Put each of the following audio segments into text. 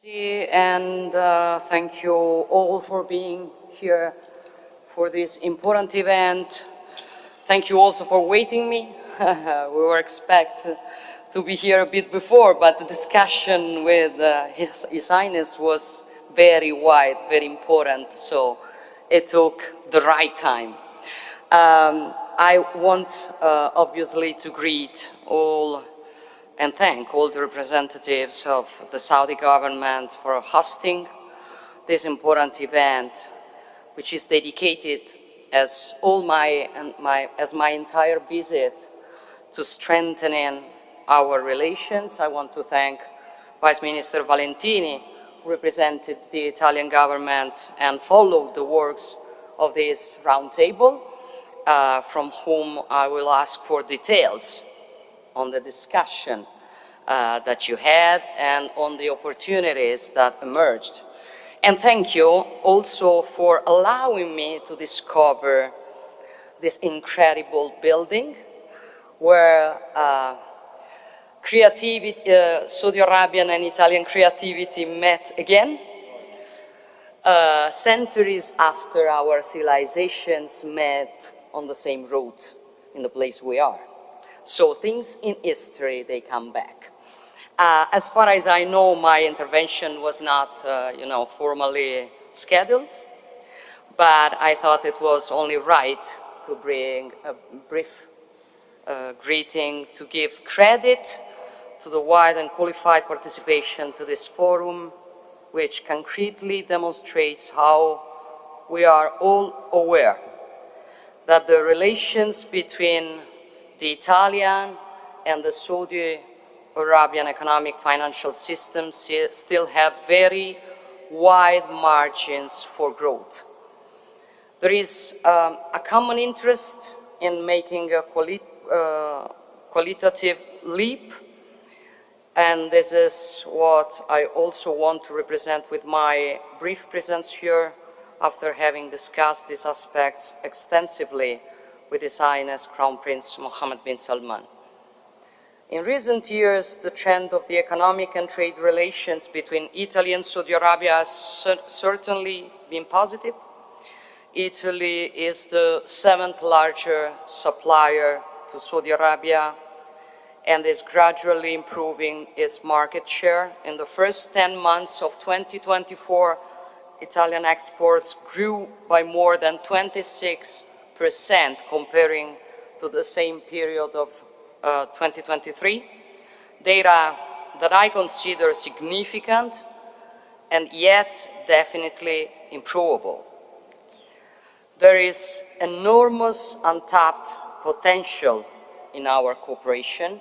And thank you all for being here for this important event. Thank you also for waiting me. We were expected to be here a bit before, but the discussion with His Highness was very wide, very important, so it took the right time. I want obviously to greet all and thank all the representatives of the Saudi government for hosting this important event, which is dedicated, as my entire visit, to strengthening our relations. I want to thank Vice Minister Valentini, who represented the Italian government and followed the works of this roundtable, from whom I will ask for details on the discussion that you had and on the opportunities that emerged. And thank you also for allowing me to discover this incredible building where creativity, Saudi Arabian and Italian creativity met again, centuries after our civilizations met on the same route in the place we are. So things in history, they come back. As far as I know, my intervention was not, formally scheduled, but I thought it was only right to bring a brief greeting to give credit to the wide and qualified participation to this forum, which concretely demonstrates how we are all aware that the relations between the Italian and the Saudi Arabian economic financial systems still have very wide margins for growth. There is a common interest in making a qualitative leap, and this is what I also want to represent with my brief presence here after having discussed these aspects extensively with His Highness Crown Prince Mohammed bin Salman. In recent years, the trend of the economic and trade relations between Italy and Saudi Arabia has certainly been positive. Italy is the 7th largest supplier to Saudi Arabia and is gradually improving its market share. In the first 10 months of 2024, Italian exports grew by more than 26% comparing to the same period of 2023, data that I consider significant and yet definitely improvable. There is enormous untapped potential in our cooperation,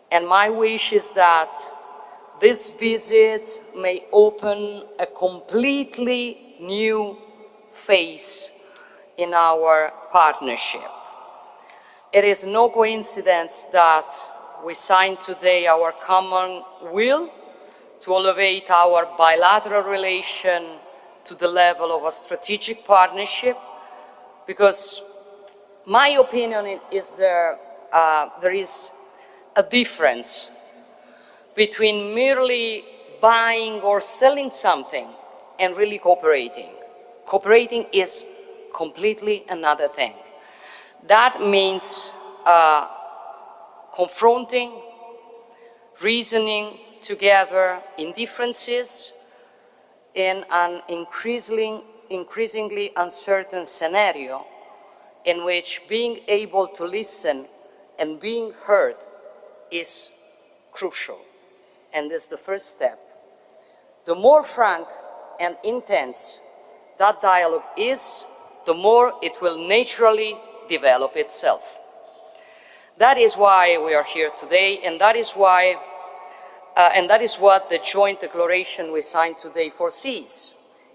and my wish is that this visit may open a completely new phase in our partnership. It is no coincidence that we signed today our common will to elevate our bilateral relation to the level of a strategic partnership, because my opinion is there is a difference between merely buying or selling something and really cooperating. Cooperating is completely another thing. That means confronting, reasoning together in differences in an increasingly uncertain scenario in which being able to listen and being heard is crucial. And this is the first step. The more frank and intense that dialogue is, the more it will naturally develop itself. That is why we are here today, and that is why, and that is what the joint declaration we signed today foresees.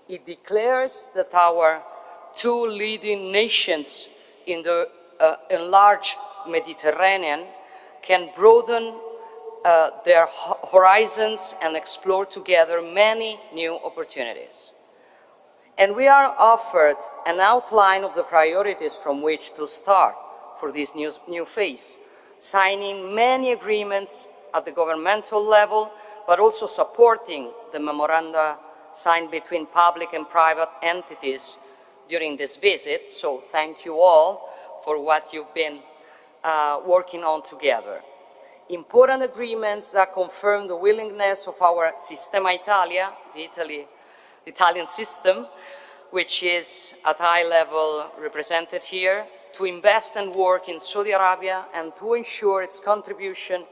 It declares that our two leading nations in the enlarged Mediterranean can broaden their horizons and explore together many new opportunities. And we are offered an outline of the priorities from which to start for this new phase, signing many agreements at the governmental level but also supporting the memoranda signed between public and private entities during this visit. So thank you all for what you've been working on together. Important agreements that confirm the willingness of our Sistema Italia, the Italian system, which is at high level represented here, to invest and work in Saudi Arabia and to ensure its contribution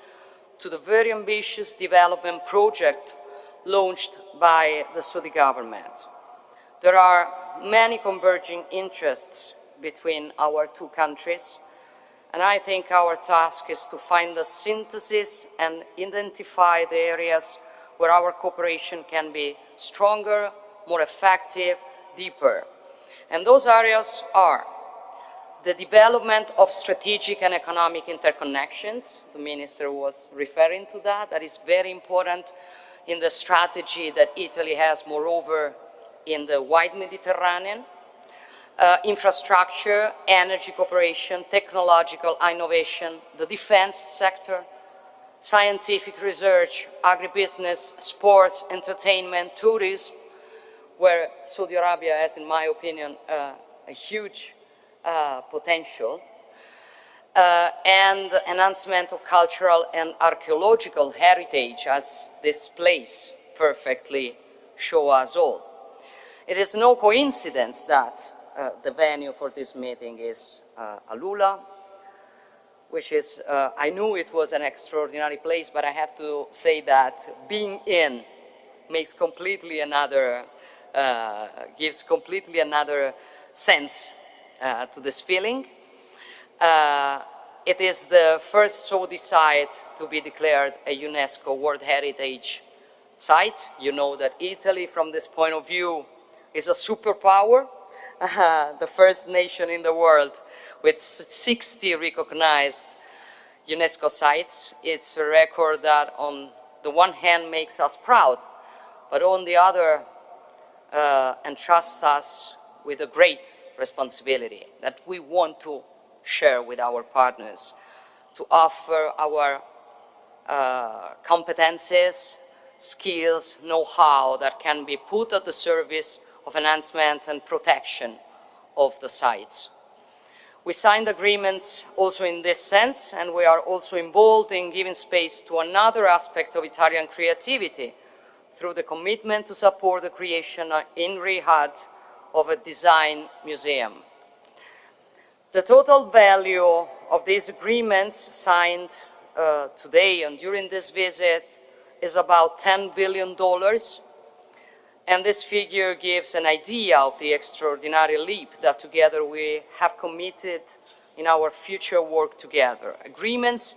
to the very ambitious development project launched by the Saudi government. There are many converging interests between our two countries, and I think our task is to find the synthesis and identify the areas where our cooperation can be stronger, more effective, deeper. And those areas are the development of strategic and economic interconnections. The Minister was referring to that. That is very important in the strategy that Italy has, moreover, in the wide Mediterranean. Infrastructure, energy cooperation, technological innovation, the defense sector, scientific research, agribusiness, sports, entertainment, tourism, where Saudi Arabia has, in my opinion, a huge potential, and enhancement of cultural and archaeological heritage, as this place perfectly shows us all. It is no coincidence that the venue for this meeting is AlUla, which is, I knew it was an extraordinary place, but I have to say that being in makes completely another, gives completely another sense to this feeling. It is the first Saudi site to be declared a UNESCO World Heritage Site. You know that Italy, from this point of view, is a superpower, the first nation in the world with 60 recognized UNESCO sites. It's a record that on the one hand makes us proud, but on the other entrusts us with a great responsibility that we want to share with our partners, to offer our competences, skills, know-how that can be put at the service of enhancement and protection of the sites. We signed agreements also in this sense, and we are also involved in giving space to another aspect of Italian creativity through the commitment to support the creation in Riyadh of a design museum. The total value of these agreements signed today and during this visit is about $10 billion, and this figure gives an idea of the extraordinary leap that together we have committed in our future work together. Agreements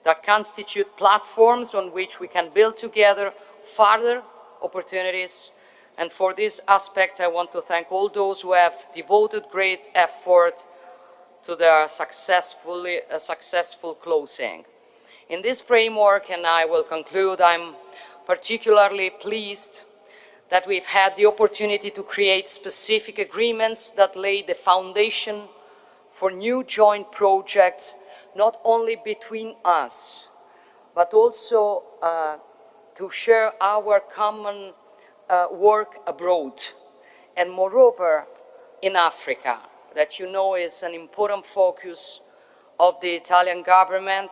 that constitute platforms on which we can build together further opportunities. And for this aspect, I want to thank all those who have devoted great effort to their successful closing. In this framework, and I will conclude, I'm particularly pleased that we've had the opportunity to create specific agreements that lay the foundation for new joint projects, not only between us, but also to share our common work abroad, and moreover in Africa, that you know is an important focus of the Italian government.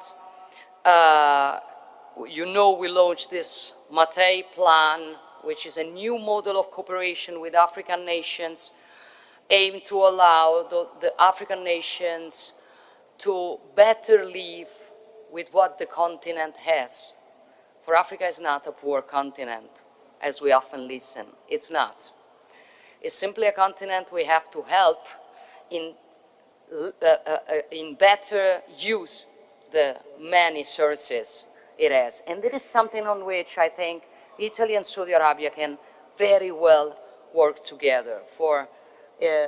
You know we launched this Mattei plan, which is a new model of cooperation with African nations, aimed to allow the African nations to better live with what the continent has. For Africa is not a poor continent, as we often listen. It's not. It's simply a continent we have to help in better use the many sources it has. And it is something on which I think Italy and Saudi Arabia can very well work together. For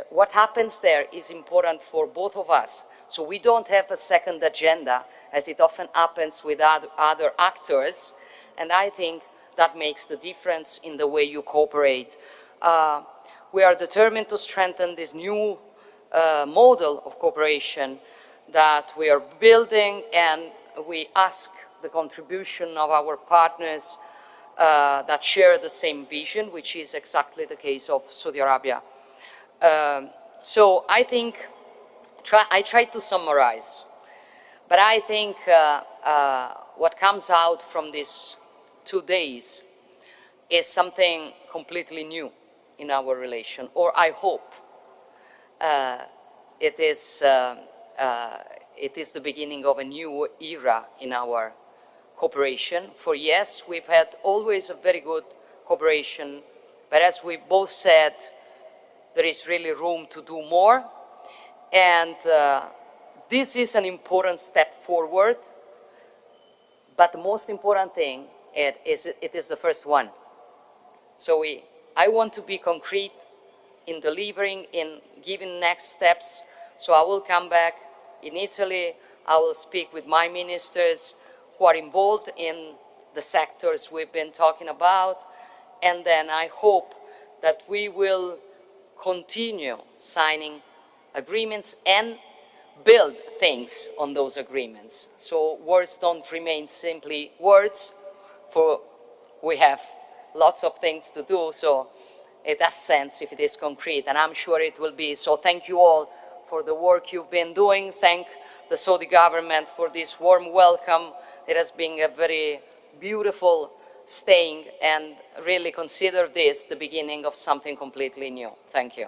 what happens there is important for both of us. So we don't have a second agenda, as it often happens with other actors. And I think that makes the difference in the way you cooperate. We are determined to strengthen this new model of cooperation that we are building, and we ask the contribution of our partners that share the same vision, which is exactly the case of Saudi Arabia. So I think, I tried to summarize, but I think what comes out from these 2 days is something completely new in our relation, or I hope it is the beginning of a new era in our cooperation. For yes, we've had always a very good cooperation, but as we both said, there is really room to do more. And this is an important step forward, but the most important thing, it is the first one. So I want to be concrete in delivering, in giving next steps. So I will come back in Italy, I will speak with my ministers who are involved in the sectors we've been talking about, and then I hope that we will continue signing agreements and build things on those agreements. So words don't remain simply words, for we have lots of things to do, so it has sense if it is concrete, and I'm sure it will be. So thank you all for the work you've been doing. Thank the Saudi government for this warm welcome. It has been a very beautiful staying, and really consider this the beginning of something completely new. Thank you.